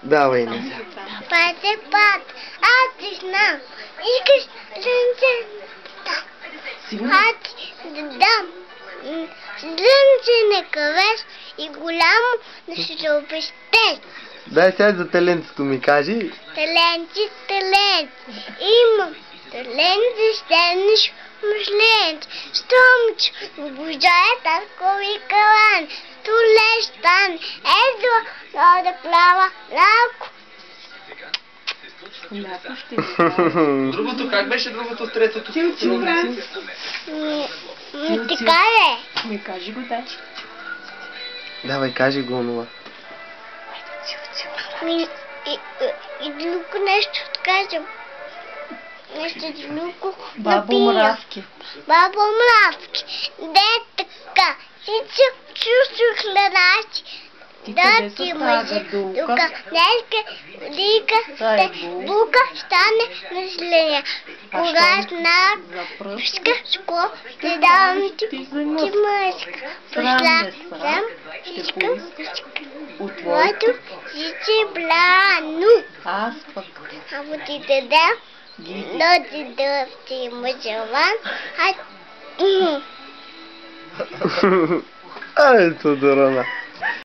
Давай, Неся. Пате пат, аз ти знам. Искаш слънце? Аз ти дам. Слънце не кавеш и голямо да ще обещеш. Дай сега за таленцето ми кажи. Таленти, имам. Таленти, стенеш мъжленци. Стомч, обожая таткови калан. Столещан, ето да плава ляко. Ляко ще ви. Другото, как беше другото с третото? Тил, Франц. Така е. Ми кажи го, дай. Давай, кажи го онова. И друго нещо откажем. Нещо друго. Бабо мравки. Бабо мравки. Де така. Всичко чувствах хленачи. Да ти мъже. Тук днеска лика бука стане население. Кога знак шко ще давам ти мъжка. Пошла съм искам От твоето жиче блану. Аз пък. Ако ти дадам, да ти дадам ти мъжаван. Ай, Тодорана.